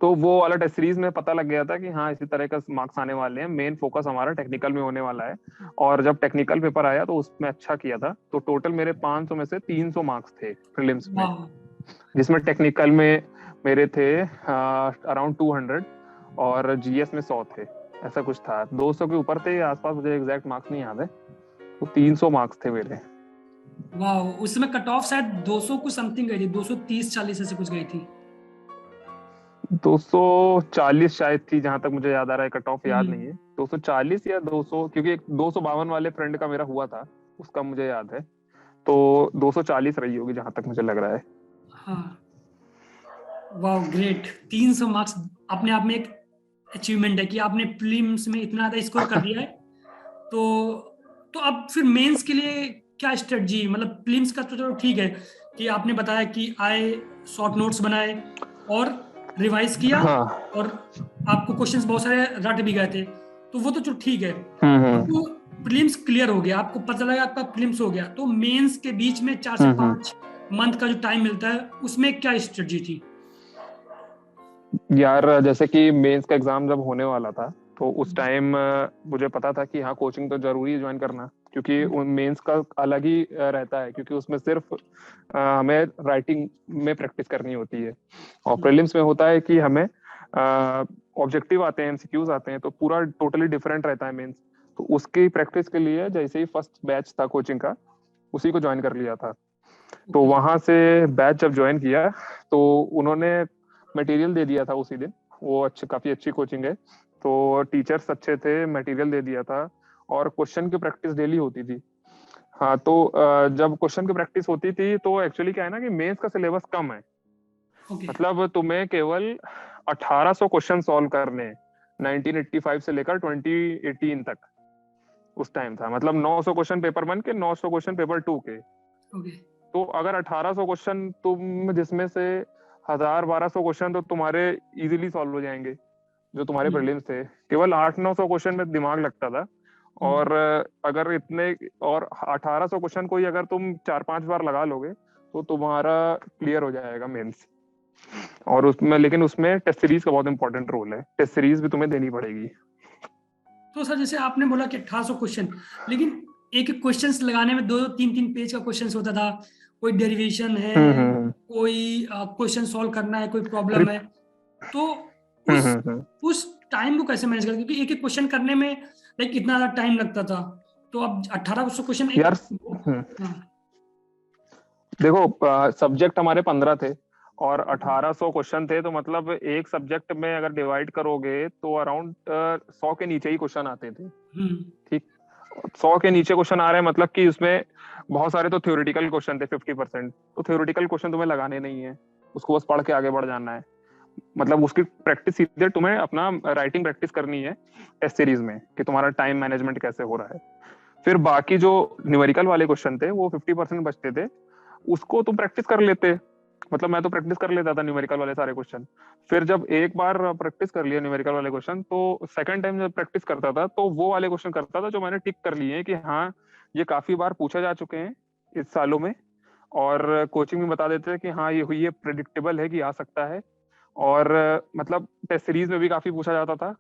तो वो वाला टेस्ट सीरीज में पता लग गया था कि हाँ इसी तरह का मार्क्स आने वाले हैं, मेन फोकस हमारा टेक्निकल में होने वाला है। और जब टेक्निकल पेपर आया तो उसमें अच्छा किया था, तो टोटल मेरे 500 में से 300 मार्क्स थे प्रीलिम्स में, वाह। जिसमें टेक्निकल में मेरे थे अराउंड 200 और जीएस में 100 थे, ऐसा कुछ था। 200 के ऊपर थे आसपास, मुझे एग्जैक्ट मार्क्स नहीं याद है। तो 300 मार्क्स थे मेरे। वाह, उसमें कट ऑफ शायद 200 कुछ समथिंग गई थी, 230-40 ऐसे कुछ गई थी। 240 शायद थी, जहां तक मुझे याद आ रहा है, कट ऑफ याद नहीं है। हम्म। 240 या 200, क्योंकि एक 252 वाले फ्रेंड का मेरा हुआ था, उसका मुझे याद है। तो 240 रही होगी जहां तक मुझे लग रहा है। हाँ। वाह ग्रेट, 300 मार्क्स अपने आप में एक अचीवमेंट है कि आपने प्रीलिम्स में इतना ज्यादा स्कोर कर दिया है। तो अब फिर मेंस के लिए क्या स्ट्रेटजी, मतलब प्रीलिम्स का तो चलो ठीक है कि आपने बताया कि आए, शॉर्ट नोट्स बनाए और रिवाइज किया, हाँ। और आपको क्वेश्चंस बहुत सारे रट भी गए थे, तो वो तो चलो ठीक है। अब हम्म। तो प्रीलिम्स क्लियर हो गया, आपको पता लगा आपका प्रीलिम्स हो गया, तो मेंस के बीच में 4 से हम्म। 5 मंथ का जो टाइम मिलता है, उसमें क्या स्ट्रेटजी थी? यार जैसे कि मेंस का एग्जाम जब होने वाला था, तो उस टाइम मुझे पता था कि हाँ कोचिंग तो जरूरी है ज्वाइन करना, क्योंकि उन मेंस का अलग ही रहता है, क्योंकि उसमें सिर्फ हमें राइटिंग में प्रैक्टिस करनी होती है। और प्रीलिम्स में होता है कि हमें ऑब्जेक्टिव आते हैं, एमसीक्यूज आते हैं, तो पूरा टोटली डिफरेंट रहता है मेंस। तो उसकी प्रैक्टिस के लिए जैसे ही फर्स्ट बैच था कोचिंग का, उसी को ज्वाइन कर लिया था। तो ओके। वहां से बैच जब ज्वाइन किया, तो उन्होंने मटेरियल दे दिया था उसी दिन। वो अच्छी, काफी अच्छी कोचिंग है, तो टीचर्स अच्छे थे, मटेरियल दे दिया था, और क्वेश्चन की प्रैक्टिस डेली होती थी। हाँ, तो जब क्वेश्चन की प्रैक्टिस होती थी, तो एक्चुअली क्या है ना कि मेंस का सिलेबस कम है। ओके। मतलब तुम्हें केवल 1800 क्वेश्चन सॉल्व करने हैं, 1985 से लेकर 2018 तक। उस टाइम था, मतलब 900 क्वेश्चन पेपर 1 के, 900 क्वेश्चन पेपर 2 के। ओके। तो अगर 1800 क्वेश्चन तुम, जिसमें से 1000-1200 क्वेश्चन तो तुम्हारे इजीली सॉल्व हो जाएंगे, जो तुम्हारे हम्म। प्रीलिम्स थे, केवल 800-900 क्वेश्चन में दिमाग लगता था। हम्म। और अगर इतने, और 1800 क्वेश्चन को ही अगर तुम 4-5 बार लगा लोगे, तो तुम्हारा क्लियर हो जाएगा मेंस। और उसमें, लेकिन उसमें टेस्ट सीरीज का बहुत इंपॉर्टेंट रोल है, टेस्ट सीरीज भी तुम्हें देनी पड़ेगी। तो सर जैसे आपने बोला कि 1800 क्वेश्चन, लेकिन एक एक क्वेश्चंस लगाने में 2-3 पेज का क्वेश्चंस होता था। कोई डेरिवेशन है, हम्म। कोई क्वेश्चन सॉल्व करना है, कोई अरे। प्रॉब्लम है, तो उस हम्म। उस टाइम को कैसे मैनेज करते, क्योंकि एक एक क्वेश्चन करने में लाइक इतना ज्यादा टाइम लगता था। तो अब 1800 क्वेश्चन एक। यार, हाँ। देखो सब्जेक्ट हमारे 15 थे, और 1800 क्वेश्चन थे, तो मतलब एक सब्जेक्ट में अगर डिवाइड करोगे तो अराउंड 100 के नीचे ही क्वेश्चन आते थे। हम्म। ठीक, 100 के नीचे क्वेश्चन आ रहे हैं, मतलब कि उसमें बहुत सारे तो थ्योरेटिकल क्वेश्चन थे, 50%। तो थ्योरेटिकल क्वेश्चन तुम्हें लगाने नहीं है, उसको बस पढ़ के आगे बढ़ जाना है। मतलब उसकी प्रैक्टिस सीधे तुम्हें अपना राइटिंग प्रैक्टिस करनी है टेस्ट सीरीज में, कि तुम्हारा टाइम मैनेजमेंट कैसे हो रहा है। फिर बाकी जो न्यूमेरिकल वाले क्वेश्चन थे, वो 50% बचते थे, उसको तुम प्रैक्टिस कर लेते। मतलब मैं तो प्रैक्टिस कर लेता था न्यूमेरिकल वाले सारे क्वेश्चन। फिर जब एक बार प्रैक्टिस कर लिया न्यूमेरिकल वाले क्वेश्चन, तो सेकंड टाइम जब प्रैक्टिस करता था, तो वो वाले क्वेश्चन करता था जो मैंने टिक कर लिए हैं कि हाँ ये काफी बार पूछे जा चुके हैं इस सालों में, और कोचिंग में बता देते थे कि हाँ ये प्रिडिक्टेबल है कि आ सकता है। और मतलब टेस्ट सीरीज में भी काफी पूछा जाता था,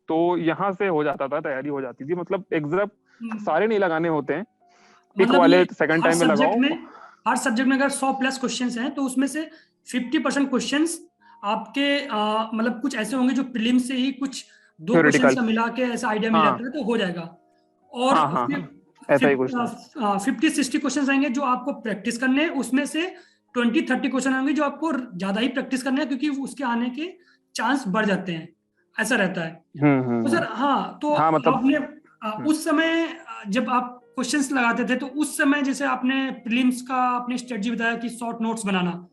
तो यहाँ से हो जाता था, तैयारी हो जाती थी। मतलब एग्जाम हम्म। सारे नहीं लगाने होते हैं, टिक मतलब ये वाले सेकंड हर टाइम में सब्जेक्ट लगाओ। में हर सब्जेक्ट में अगर 100 प्लस क्वेश्चंस हैं, तो उसमें से 50% क्वेश्चंस आपके मतलब कुछ ऐसे होंगे जो प्रीलिम से ही कुछ दो क्वेश्चंस थ्योरेटिकल। का मिला के ऐसा आइडिया मिल हाँ जाता है, तो हो जाएगा। और हाँ हाँ फिर हाँ, ऐसा ही कुछ था। 50-60 क्वेश्चन आएंगे जो आपको प्रैक्टिस करने हैं, उसमें से 20-30 क्वेश्चन आएंगे जो आपको ज्यादा ही प्रैक्टिस करने हैं, क्योंकि उसके आने के चांस बढ़ जाते हैं, ऐसा रहता है। तो सर हाँ, तो हाँ मतलब। आपने हम्म। उस समय जब आप क्वेश्चंस लगाते थे, तो उस समय जैसे आपने प्रीलिम्स का अपने स्ट्रेटजी बताया कि शॉर्ट नोट्स बनाना,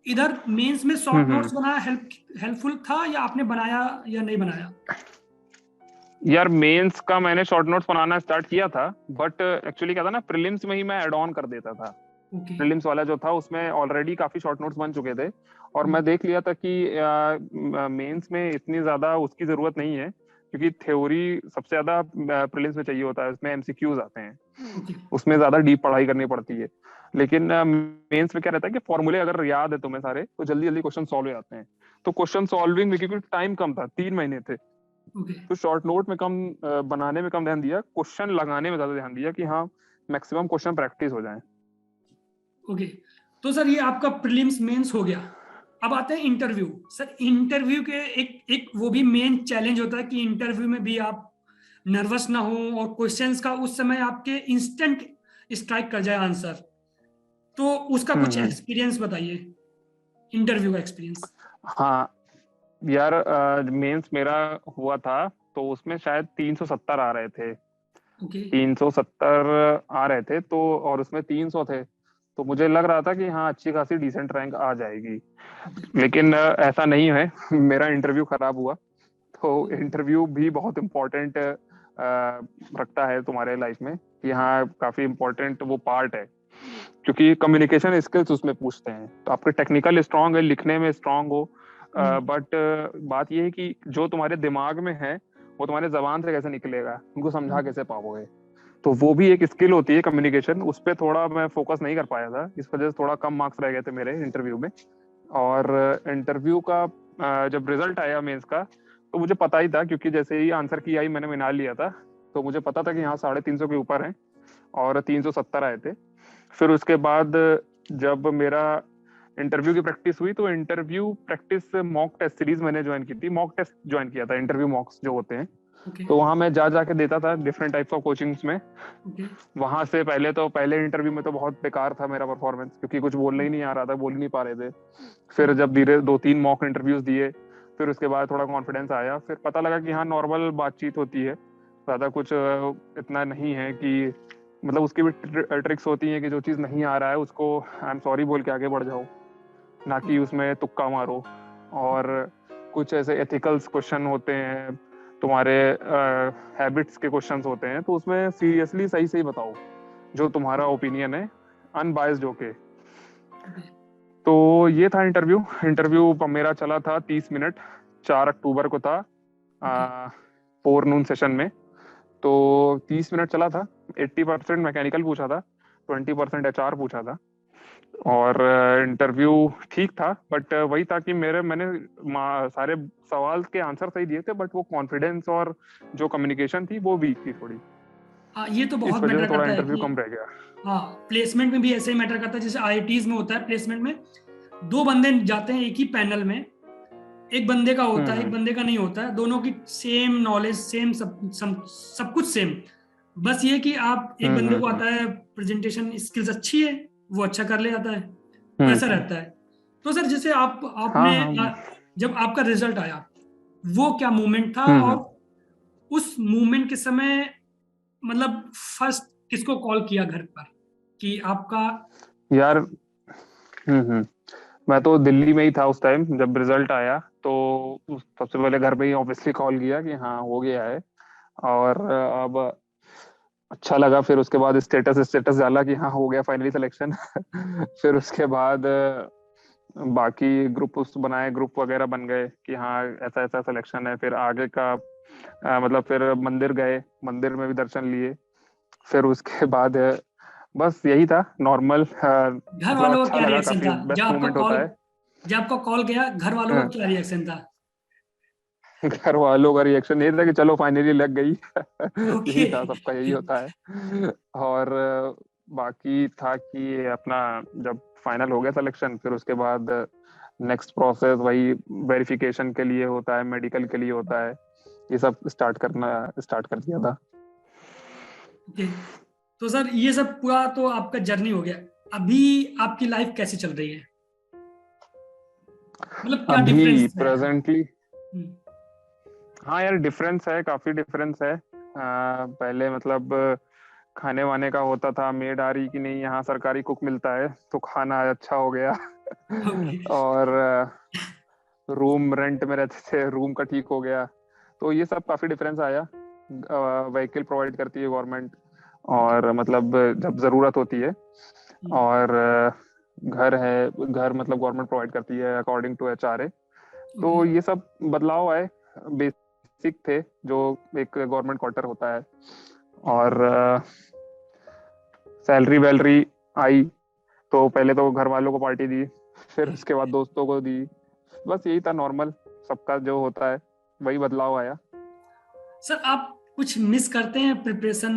इधर मेंस में शॉर्ट हम्म। नोट्स बनाना हेल्पफुल था, या आपने बनाया या नहीं बनाया? यार मेंस का मैंने शॉर्ट नोट्स बनाना स्टार्ट किया था, बट एक्चुअली क्या था ना, प्रीलिम्स में ही मैं ऐड ऑन कर देता था। ओके। प्रीलिम्स वाला जो था, उसमें ऑलरेडी काफी शॉर्ट नोट्स बन चुके थे, और मैं देख लिया था कि मेंस में इतनी ज्यादा उसकी जरूरत नहीं है। क्योंकि थ्योरी सबसे ज्यादा प्रीलिम्स में चाहिए होता है, उसमें एमसीक्यूज आते हैं, ओके उसमें ज्यादा डीप पढ़ाई करनी पड़ती है। लेकिन मेंस में क्या रहता है कि फॉर्मूले अगर याद है तुम्हें सारे, तो जल्दी जल्दी क्वेश्चन सॉल्व हो जाते हैं। तो क्वेश्चन सॉल्विंग में क्योंकि टाइम कम था, 3 महीने थे, ओके तो शॉर्ट नोट में कम बनाने में कम ध्यान दिया, क्वेश्चन लगाने में ज्यादा ध्यान दिया कि हाँ मैक्सिमम क्वेश्चन प्रैक्टिस हो जाए। ओके। तो सर ये आपका प्रीलिम्स मेंस हो गया। अब आते हैं इंटरव्यू। सर इंटरव्यू के एक एक वो भी मेन चैलेंज होता है कि इंटरव्यू में भी आप नर्वस ना हो और क्वेश्चंस का उस समय आपके इंस्टेंट स्ट्राइक कर जाए आंसर। तो उसका कुछ हम्म। एक्सपीरियंस बताइए, इंटरव्यू का एक्सपीरियंस। हाँ यार, मेंस मेरा हुआ था तो उसमें शायद 370 आ रहे थे, ओके 370 आ रहे थे तो, और उसमें 300 थे, तो मुझे लग रहा था कि हाँ अच्छी खासी डिसेंट रैंक आ जाएगी। ओके लेकिन ऐसा नहीं है। मेरा इंटरव्यू खराब हुआ। तो इंटरव्यू भी बहुत इम्पोर्टेंट रखता है तुम्हारे लाइफ में, कि हाँ काफी इम्पोर्टेंट वो पार्ट है, क्योंकि कम्युनिकेशन स्किल्स उसमें पूछते हैं। तो आपके टेक्निकल स्ट्रांग है, लिखने में स्ट्रांग हो, बट बात ये है कि जो तुम्हारे दिमाग में है वो तुम्हारे जबान से कैसे निकलेगा, उनको समझा कैसे पाओगे। तो वो भी एक स्किल होती है कम्युनिकेशन, उस पर थोड़ा मैं फोकस नहीं कर पाया था, इस वजह से थोड़ा कम मार्क्स रह गए थे मेरे इंटरव्यू में। और इंटरव्यू का जब रिजल्ट आया मेंस का, तो मुझे पता ही था, क्योंकि जैसे ही आंसर की आई मैंने मिला लिया था, तो मुझे पता था कि यहाँ 350 के ऊपर है, और 370 आए थे। फिर उसके बाद जब मेरा इंटरव्यू की प्रैक्टिस हुई, तो interview practice mock test series मैंने ज्वाइन की थी, मॉक टेस्ट ज्वाइन किया था, इंटरव्यू मॉक्स जो होते हैं। ओके तो वहां मैं जा जाके देता था डिफरेंट टाइप्स ऑफ कोचिंग्स में। ओके वहां से पहले इंटरव्यू में तो बहुत बेकार था मेरा परफॉर्मेंस, क्योंकि कुछ बोलने ही नहीं आ रहा था, बोल ही नहीं पा रहे थे। फिर जब धीरे 2-3 मॉक इंटरव्यूज दिए, फिर उसके बाद थोड़ा कॉन्फिडेंस आया, फिर पता लगा कि हाँ नॉर्मल बातचीत होती है, ज्यादा कुछ इतना नहीं है कि, मतलब उसकी भी ट्रिक्स होती हैं कि जो चीज़ नहीं आ रहा है उसको आई एम सॉरी बोल के आगे बढ़ जाओ, ना कि उसमें तुक्का मारो। और कुछ ऐसे एथिकल्स क्वेश्चन होते हैं, तुम्हारे हैबिट्स के क्वेश्चंस होते हैं, तो उसमें सीरियसली सही सही बताओ जो तुम्हारा ओपिनियन है, अनबायस्ड होके। ओके तो ये था इंटरव्यू। इंटरव्यू मेरा चला था 30 मिनट, 4 अक्टूबर को था, ओके 4 नून सेशन में। तो 30 मिनट चला था। 80% मैकेनिकल पूछा था, 20% एचआर पूछा था। और इंटरव्यू ठीक था, बट वही था कि मैंने सारे सवाल के आंसर सही दिए थे, बट वो कॉन्फिडेंस और जो कम्युनिकेशन थी वो वीक थी थोड़ी, हाँ, ये तो बहुत इस वजह से मैटर थोड़ा करता है इंटरव्यू कि कम रह गया। हाँ, प्लेसमेंट में भी ऐसे ही मैटर करता है। जैसे आईआईटीज में होता है प्लेसमेंट में, दो बंदे जाते हैं एक ही पैनल में, एक बंदे का होता है एक हम्म। बंदे का नहीं होता है, दोनों की सेम नॉलेज, सेम सब कुछ सेम। बस ये कि आप एक हम्म। बंदे को हम्म। आता है, प्रेजेंटेशन स्किल्स अच्छी है, वो अच्छा कर ले जाता है, वैसा हम्म। रहता है। तो सर जैसे आप हाँ आपने हाँ। जब आपका रिजल्ट आया, वो क्या मोमेंट था? हम्म। और उस मोमेंट के समय मतलब फर्स्ट किसको कॉल किया घर पर कि आपका? यार, हम्म। मैं तो दिल्ली में ही था उस टाइम जब रिजल्ट आया, तो सबसे पहले घर पे ही ऑब्वियसली कॉल किया कि हाँ हो गया है। और अब अच्छा लगा, फिर उसके बाद स्टेटस स्टेटस डाला कि हाँ हो गया फाइनली सिलेक्शन। फिर उसके बाद बाकी ग्रुप बनाए, ग्रुप वगैरह बन गए कि हाँ ऐसा ऐसा सिलेक्शन है। फिर आगे का मतलब फिर मंदिर गए, मंदिर में भी दर्शन लिए। फिर उसके बाद बस यही था नॉर्मल, घर मतलब वालों का अच्छा क्या लगा, रिएक्शन काफी था बेस्ट मोमेंट होता है। जब आपका कॉल गया, घर वालों का हाँ। क्या रिएक्शन था? घर वालों का रिएक्शन ये था कि चलो फाइनली लग गई। ओके यही था, सबका यही होता है। और बाकी था कि अपना जब फाइनल हो गया सिलेक्शन, फिर उसके बाद नेक्स्ट प्रोसेस वही वेरिफिकेशन के लिए होता है, मेडिकल के लिए होता है, ये सब स्टार्ट कर दिया था। ओके। तो सर ये सब पूरा तो आपका जर्नी हो गया। अभी आपकी लाइफ कैसी चल रही है? मतलब क्या अभी डिफरेंस है? प्रेजेंटली, हम्म, हाँ यार डिफरेंस है, काफी डिफरेंस है। पहले मतलब खाने वाने का होता था, मेड आ रही कि नहीं, यहाँ सरकारी कुक मिलता है तो खाना अच्छा हो गया। ओके और रूम रेंट में रहते थे, रूम का ठीक हो गया। तो ये सब काफी डिफरेंस आया। व्हीकल प्रोवाइड करती है गवर्नमेंट, ओके और मतलब जब जरूरत होती है। हम्म, और घर है, घर मतलब गवर्नमेंट प्रोवाइड करती है अकॉर्डिंग टू एचआरए। ओके तो ये सब बदलाव आए। बेसिक थे, जो एक गवर्नमेंट क्वार्टर होता है, और सैलरी वैलरी आई तो पहले तो घर वालों को पार्टी दी, फिर उसके बाद दोस्तों को दी। बस यही था नॉर्मल, सबका जो होता है वही बदलाव आया। सर आप कुछ मिस करते हैं प्रिपरेशन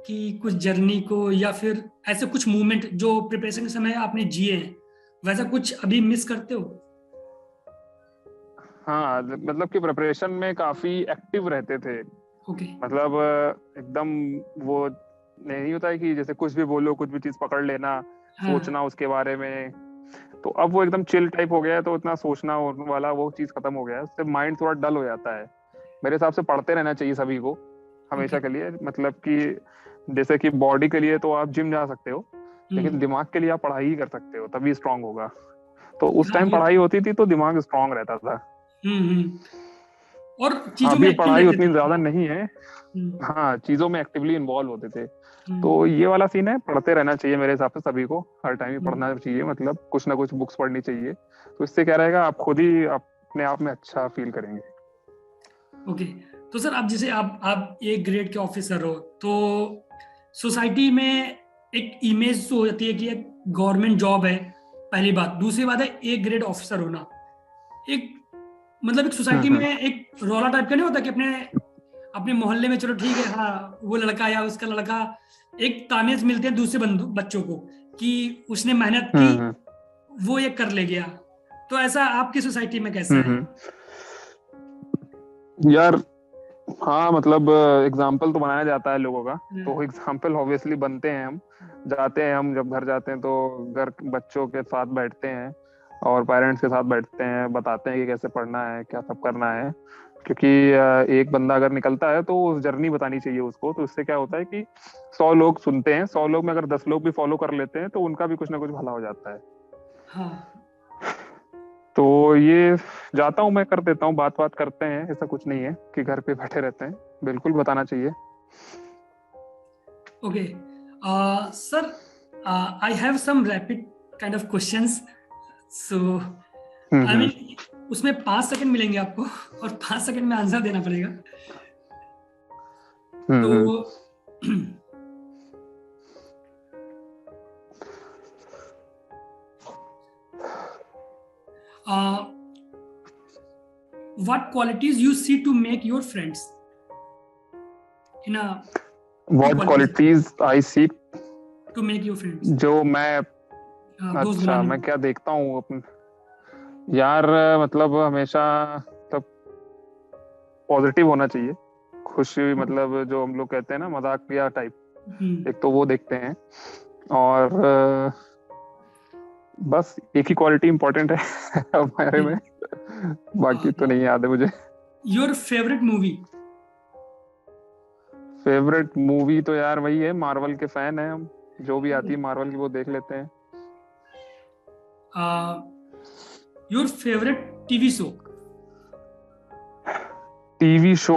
की कुछ जर्नी को, या फिर ऐसे कुछ मोमेंट जो प्रिपरेशन के समय आपने जिए हैं, वैसा कुछ अभी मिस करते हो? हाँ, मतलब कि प्रिपरेशन में काफी एक्टिव रहते थे। ओके। मतलब एकदम वो नहीं होता है कि जैसे कुछ भी बोलो, कुछ भी चीज पकड़ लेना, हाँ। सोचना उसके बारे में। तो अब वो एकदम चिल टाइप हो गया है, तो इतना सोचना वाला वो चीज खत्म हो गया है, उससे माइंड थोड़ा डल हो जाता है। मेरे हिसाब से पढ़ते रहना चाहिए सभी को ओके। हमेशा के लिए। मतलब कि जैसे कि बॉडी के लिए तो आप जिम जा सकते हो, लेकिन हम्म। दिमाग के लिए आप पढ़ाई ही कर सकते हो, तभी स्ट्रांग होगा। तो उस हाँ टाइम ये पढ़ाई होती थी तो दिमाग स्ट्रांग रहता था। हम्म। और चीजों में अभी एक्टिव पढ़ाई रहते उतनी थे। ज्यादा नहीं है। हम्म। हाँ, चीजों में एक्टिवली इन्वॉल्व होते थे। तो हम्म। ये वाला सीन है, पढ़ते रहना चाहिए मेरे हिसाब से सभी को, हर टाइम ही हम्म। पढ़ना चाहिए, मतलब कुछ ना कुछ बुक्स पढ़नी चाहिए। तो इससे क्या रहेगा, आप खुद ही अपने आप में अच्छा फील करेंगे। ओके। तो सर आप जैसे आप एक ग्रेड के ऑफिसर हो, तो सोसाइटी में एक इमेज तो होती है कि एक गवर्नमेंट जॉब है, पहली बात। दूसरी बात है एक ग्रेड ऑफिसर होना, एक मतलब एक सोसाइटी में हम्म। एक रौला टाइप का नहीं होता कि अपने अपने मोहल्ले में चलो ठीक है, हाँ वो लड़का या उसका लड़का, एक तानेज मिलते हैं दूसरे बंधु बच्चों को कि उसने मेहनत की, हम्म। वो ये कर ले गया। तो ऐसा आपकी सोसाइटी में कैसा है? हम्म। यार, हाँ मतलब एग्जाम्पल तो बनाया जाता है लोगों का। तो एग्जाम्पल ऑब्वियसली बनते हैं हम। जाते हैं हम, जब घर जाते हैं तो घर बच्चों के साथ बैठते हैं और पेरेंट्स के साथ बैठते हैं, बताते हैं कि कैसे पढ़ना है, क्या सब करना है। क्योंकि एक बंदा अगर निकलता है तो उस जर्नी बतानी चाहिए उसको। तो इससे क्या होता है कि 100 लोग सुनते हैं, 100 लोग में अगर 10 लोग भी फॉलो कर लेते हैं तो उनका भी कुछ ना कुछ भला हो जाता है। हाँ। तो ये जाता हूँ मैं, कर देता हूँ, बात बात करते हैं, ऐसा कुछ नहीं है कि घर पे बैठे रहते हैं, बिल्कुल बताना चाहिए। Okay sir, I have some rapid kind of questions, so I hmm. Mean उसमें 5 सेकंड मिलेंगे आपको और 5 सेकंड में आंसर देना पड़ेगा। तो हम्म। what qualities you see to make your friends in a two what qualities qualities I see, to make your friends, जो मैं, दोस्त अच्छा बनाने मैं में। क्या देखता हूँ अपने, यार मतलब हमेशा मतलब पॉजिटिव होना चाहिए, खुशी, मतलब जो हम लोग कहते हैं ना मजाकिया टाइप, हम्म। एक तो वो देखते हैं। और बस एक ही क्वालिटी इंपॉर्टेंट है हमारे में, बाकी तो नहीं याद है मुझे। Your favourite movie? Favourite movie तो यार वही है, मार्वल के फैन है हम, जो भी आती है मार्वल की वो देख लेते हैं। Your favourite TV show? TV show,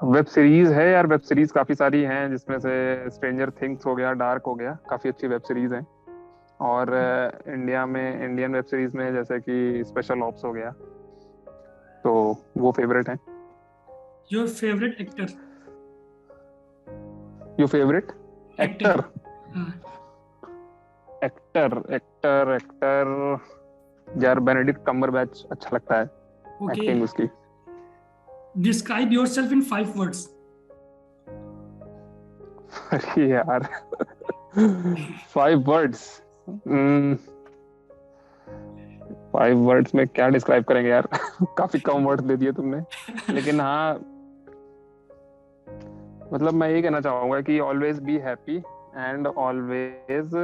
web series है यार, वेब सीरीज काफी सारी हैं, जिसमें से स्ट्रेंजर थिंग्स हो गया, डार्क हो गया, काफी अच्छी वेब सीरीज हैं। और इंडिया में, इंडियन वेब सीरीज में जैसे कि स्पेशल ऑप्स हो गया, तो वो फेवरेट है। Your favourite actor? Your favourite actor, actor? हाँ। एक्टर एक्टर एक्टर यार बेनेडिक्ट कम्बरबैच अच्छा लगता है, ओके। एक्टिंग उसकी। Describe yourself in 5 words. अरे यार 5 वर्ड्स, 5 वर्ड्स में क्या डिस्क्राइब करेंगे यार काफी कम वर्ड्स दे दिए तुमने। लेकिन हाँ, मतलब मैं ये कहना चाहूंगा कि always be happy and always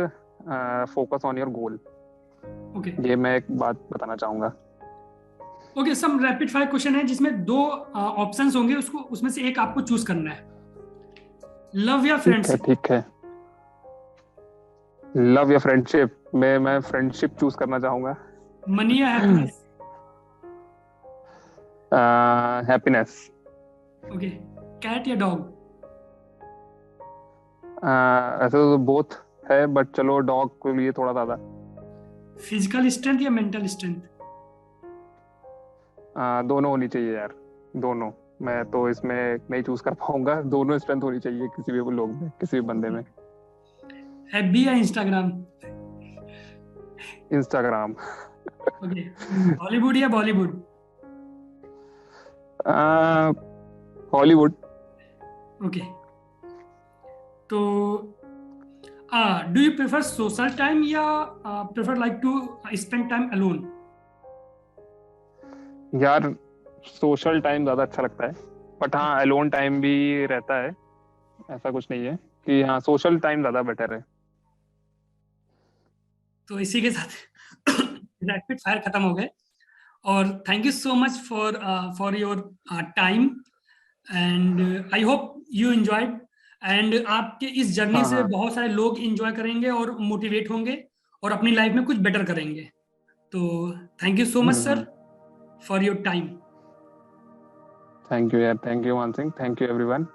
focus on your goal. Okay. ये मैं एक बात बताना चाहूंगा। ओके, सम रैपिड फायर क्वेश्चन है जिसमें दो ऑप्शंस होंगे, उसको उसमें से एक आपको चूज करना है। लव या ठीक है, फ्रेंडशिप? ठीक है। लव या फ्रेंडशिप में मैं फ्रेंडशिप चूज करना चाहूंगा। मनी या हैप्पीनेस? हैप्पीनेस। ओके। कैट या डॉग? ऐसे तो बोथ है, बट चलो डॉग के लिए थोड़ा ज्यादा। फिजिकल स्ट्रेंथ या मेंटल स्ट्रेंथ? दोनों होनी चाहिए यार, दोनों। मैं तो इसमें नहीं चूज कर पाऊंगा, दोनों स्ट्रेंथ होनी चाहिए किसी भी लोग में, किसी भी बंदे में। एफबी या इंस्टाग्राम? इंस्टाग्राम। ओके, हॉलीवुड या बॉलीवुड? हॉलीवुड। ओके, तो do you prefer social time या prefer like to spend time alone? यार सोशल टाइम ज्यादा अच्छा लगता है, बट हाँ अलोन टाइम भी रहता है, ऐसा कुछ नहीं है कि हाँ सोशल टाइम ज्यादा बेटर है। तो इसी के साथ रैपिड फायर खत्म हो गए, और thank you so much for your time, and I hope you enjoyed, and आपके इस जर्नी हाँ से हाँ। बहुत सारे लोग एंजॉय करेंगे और मोटिवेट होंगे और अपनी लाइफ में कुछ बेटर करेंगे। तो thank you so much sir for your time. Thank you यार, थैंक यू मान सिंह, थैंक यू एवरीवन।